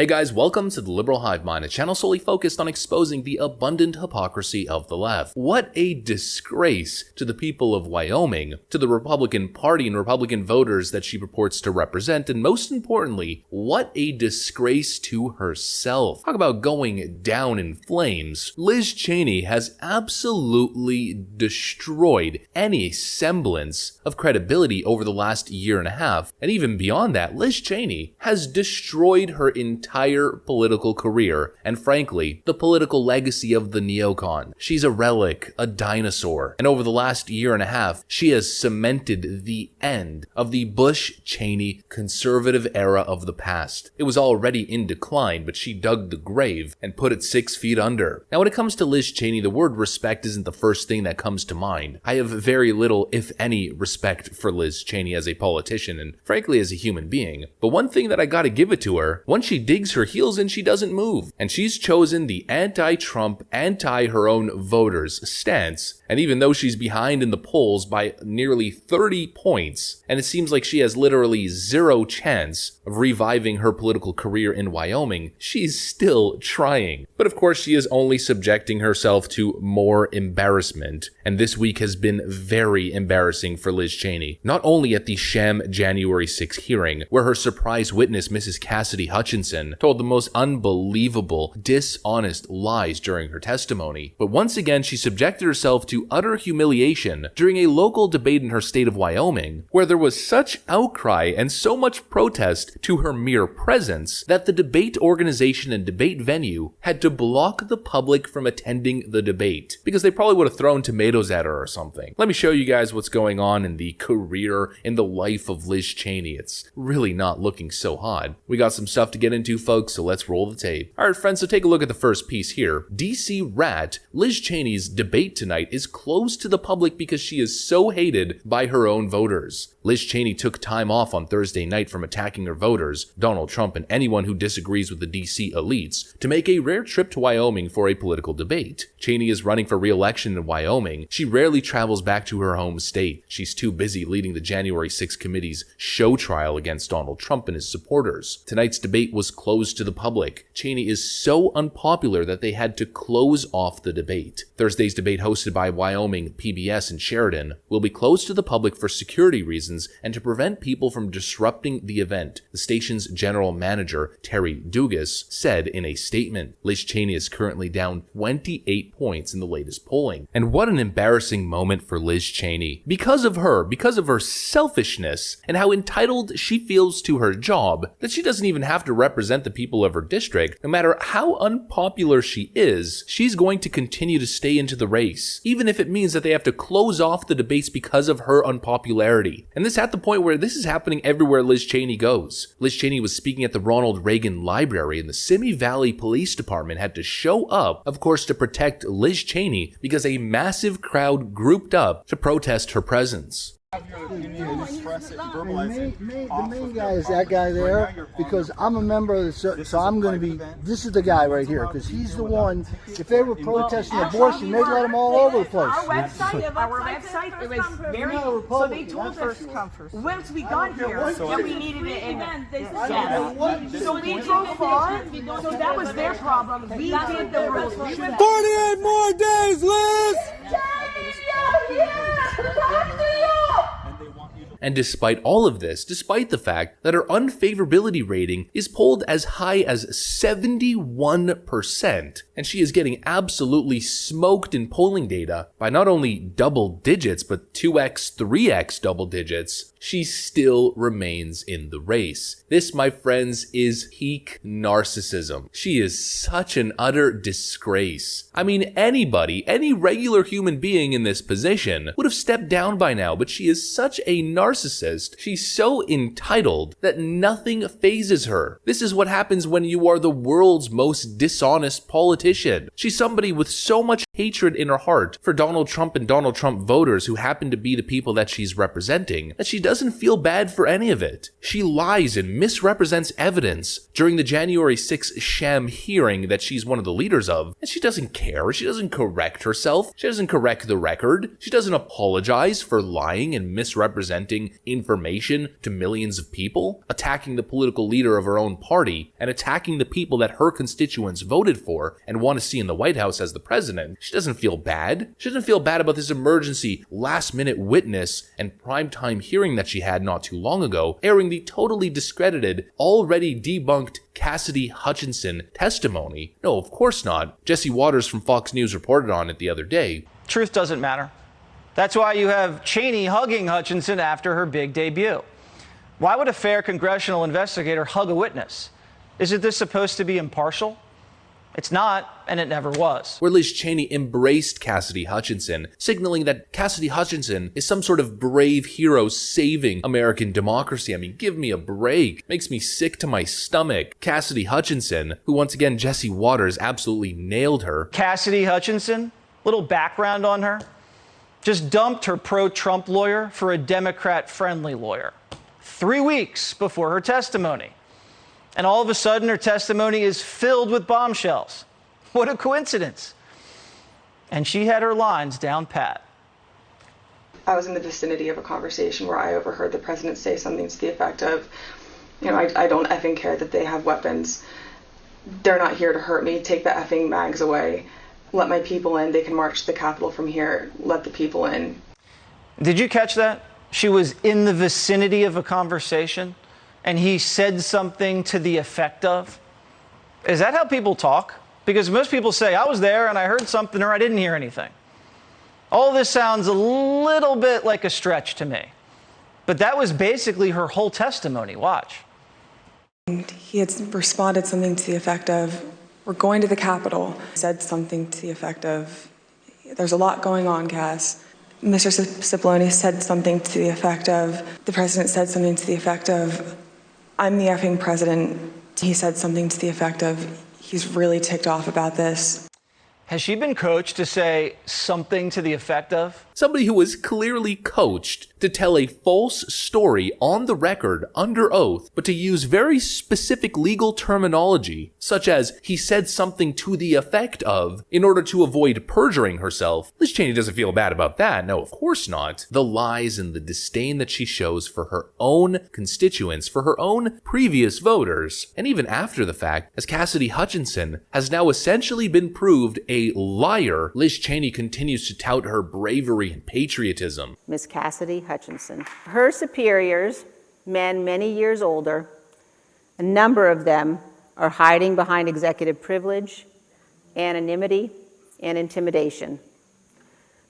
Hey guys, welcome to the Liberal Hive Mind, a channel solely focused on exposing the abundant hypocrisy of the left. What a disgrace to the people of Wyoming, to the Republican Party and Republican voters that she purports to represent, and most importantly, what a disgrace to herself. Talk about going down in flames. Liz Cheney has absolutely destroyed any semblance of credibility over the last year and a half, and even beyond that, Liz Cheney has destroyed her entire political career, and frankly, the political legacy of the neocon. She's a relic, a dinosaur, and over the last year and a half, she has cemented the end of the Bush-Cheney conservative era of the past. It was already in decline, but she dug the grave and put it 6 feet under. Now, when it comes to Liz Cheney, the word respect isn't the first thing that comes to mind. I have very little, if any, respect for Liz Cheney as a politician and frankly as a human being. But one thing that I gotta give it to her, once she digs her heels in, she doesn't move. And she's chosen the anti-Trump, anti-her own voters stance. And even though she's behind in the polls by nearly 30 points, and it seems like she has literally zero chance of reviving her political career in Wyoming, she's still trying. But of course, she is only subjecting herself to more embarrassment. And this week has been very embarrassing for Liz Cheney. Not only at the sham January 6th hearing, where her surprise witness, Mrs. Cassidy Hutchinson, told the most unbelievable, dishonest lies during her testimony, but once again she subjected herself to utter humiliation during a local debate in her state of Wyoming, where there was such outcry and so much protest to her mere presence that the debate organization and debate venue had to block the public from attending the debate, because they probably would have thrown tomatoes at her or something. Let me show you guys what's going on in the career, in the life of Liz Cheney. It's really not looking so hot. We got some stuff to get into, folks, so let's roll the tape. Alright friends, so take a look at the first piece here. DC Rat, Liz Cheney's debate tonight is closed to the public because she is so hated by her own voters. Liz Cheney took time off on Thursday night from attacking her voters, Donald Trump, and anyone who disagrees with the DC elites, to make a rare trip to Wyoming for a political debate. Cheney is running for re-election in Wyoming. She rarely travels back to her home state. She's too busy leading the January 6th committee's show trial against Donald Trump and his supporters. Tonight's debate was closed to the public. Cheney is so unpopular that they had to close off the debate. Thursday's debate, hosted by Wyoming PBS in Sheridan, will be closed to the public for security reasons and to prevent people from disrupting the event, the station's general manager, Terry Dugas, said in a statement. Liz Cheney is currently down 28 points in the latest polling. And what an embarrassing moment for Liz Cheney. Because of her selfishness, and how entitled she feels to her job, that she doesn't even have to represent the people of her district. No matter how unpopular she is, she's going to continue to stay into the race, even if it means that they have to close off the debates because of her unpopularity. And this at the point where this is happening everywhere Liz Cheney goes. Liz Cheney was speaking at the Ronald Reagan Library, and the Simi Valley Police Department had to show up, of course, to protect Liz Cheney because a massive crowd grouped up to protest her presence. The main guy is that guy there, because I'm a member of the, so I'm going to be, this is the guy right here, because he's the one, if they were protesting abortion, they'd let them all over the place. Our website, it was very, so they told us, once we got here, that we needed it in there. So we drove far, so that was their problem. We did the rules. 48 more days, Liz! And despite all of this, despite the fact that her unfavorability rating is polled as high as 71%, and she is getting absolutely smoked in polling data by not only double digits, but 2x, 3x double digits, she still remains in the race. This, my friends, is peak narcissism. She is such an utter disgrace. I mean, anybody, any regular human being in this position would have stepped down by now, but she is such a narcissist. She's so entitled that nothing phases her. This is what happens when you are the world's most dishonest politician. She's somebody with so much hatred in her heart for Donald Trump and Donald Trump voters who happen to be the people that she's representing, that she doesn't feel bad for any of it. She lies and misrepresents evidence during the January 6th sham hearing that she's one of the leaders of, and she doesn't care. She doesn't correct herself. She doesn't correct the record. She doesn't apologize for lying and misrepresenting giving information to millions of people, attacking the political leader of her own party, and attacking the people that her constituents voted for and want to see in the White House as the president. She doesn't feel bad. She doesn't feel bad about this emergency, last-minute witness and primetime hearing that she had not too long ago, airing the totally discredited, already debunked Cassidy Hutchinson testimony. No, of course not. Jesse Waters from Fox News reported on it the other day. Truth doesn't matter. That's why you have Cheney hugging Hutchinson after her big debut. Why would a fair congressional investigator hug a witness? Isn't this supposed to be impartial? It's not, and it never was. Where Liz Cheney embraced Cassidy Hutchinson, signaling that Cassidy Hutchinson is some sort of brave hero saving American democracy. I mean, give me a break. Makes me sick to my stomach. Cassidy Hutchinson, who once again Jesse Waters absolutely nailed her. Cassidy Hutchinson, little background on her, just dumped her pro-Trump lawyer for a Democrat-friendly lawyer 3 weeks before her testimony. And all of a sudden, her testimony is filled with bombshells. What a coincidence. And she had her lines down pat. I was in the vicinity of a conversation where I overheard the president say something to the effect of, I don't effing care that they have weapons. They're not here to hurt me. Take the effing mags away. Let my people in. They can march to the Capitol from here. Let the people in. Did you catch that? She was in the vicinity of a conversation, and he said something to the effect of. Is that how people talk? Because most people say, I was there and I heard something or I didn't hear anything. All this sounds a little bit like a stretch to me. But that was basically her whole testimony. Watch. And he had responded something to the effect of, we're going to the Capitol. Said something to the effect of, there's a lot going on, Cass. Mr. Cipollone said something to the effect of, the president said something to the effect of, I'm the effing president. He said something to the effect of, he's really ticked off about this. Has she been coached to say something to the effect of? Somebody who was clearly coached to tell a false story on the record under oath, but to use very specific legal terminology, such as he said something to the effect of, in order to avoid perjuring herself. Liz Cheney doesn't feel bad about that. No, of course not. The lies and the disdain that she shows for her own constituents, for her own previous voters, and even after the fact, as Cassidy Hutchinson has now essentially been proved a liar, Liz Cheney continues to tout her bravery and patriotism. Miss Cassidy Hutchinson. Her superiors, men many years older, a number of them are hiding behind executive privilege, anonymity, and intimidation.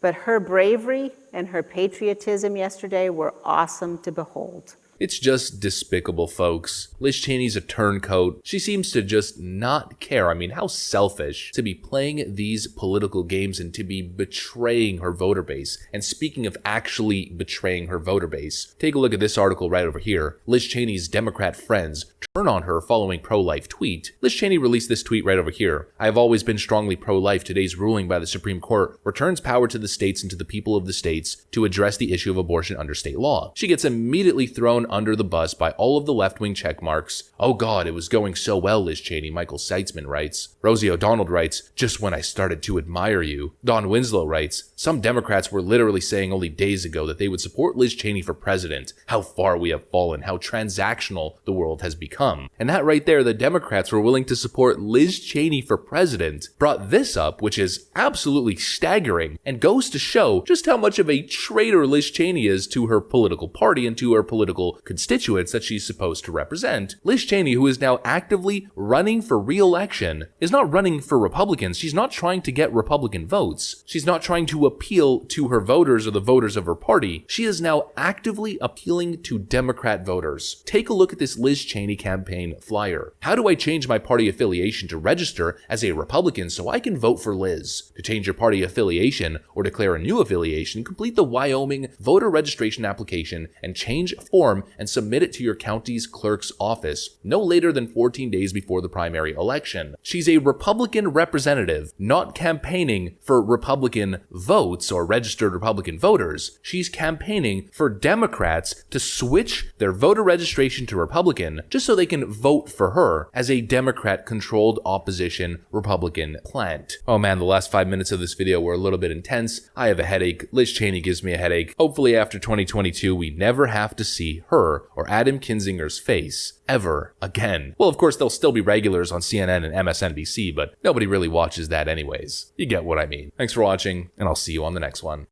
But her bravery and her patriotism yesterday were awesome to behold. It's just despicable, folks. Liz Cheney's a turncoat. She seems to just not care. I mean, how selfish to be playing these political games and to be betraying her voter base. And speaking of actually betraying her voter base, take a look at this article right over here. Liz Cheney's Democrat friends turn on her following pro-life tweet. Liz Cheney released this tweet right over here. I have always been strongly pro-life. Today's ruling by the Supreme Court returns power to the states and to the people of the states to address the issue of abortion under state law. She gets immediately thrown under the bus by all of the left-wing check marks. Oh God, it was going so well, Liz Cheney, Michael Seitzman writes. Rosie O'Donnell writes, just when I started to admire you. Don Winslow writes, some Democrats were literally saying only days ago that they would support Liz Cheney for president. How far we have fallen, how transactional the world has become. And that right there, the Democrats were willing to support Liz Cheney for president, brought this up, which is absolutely staggering and goes to show just how much of a traitor Liz Cheney is to her political party and to her political constituents that she's supposed to represent. Liz Cheney, who is now actively running for re-election, is not running for Republicans. She's not trying to get Republican votes. She's not trying to appeal to her voters or the voters of her party. She is now actively appealing to Democrat voters. Take a look at this Liz Cheney campaign flyer. How do I change my party affiliation to register as a Republican so I can vote for Liz? To change your party affiliation or declare a new affiliation, complete the Wyoming voter registration application and change form and submit it to your county's clerk's office no later than 14 days before the primary election. She's a Republican representative, not campaigning for Republican votes or registered Republican voters. She's campaigning for Democrats to switch their voter registration to Republican just so they can vote for her as a Democrat-controlled opposition Republican plant. Oh man, the last 5 minutes of this video were a little bit intense. I have a headache. Liz Cheney Cheney gives me a headache. Hopefully after 2022, we never have to see her or Adam Kinzinger's face ever again. Well, of course, they'll still be regulars on CNN and MSNBC, but nobody really watches that anyways. You get what I mean. Thanks for watching, and I'll see you on the next one.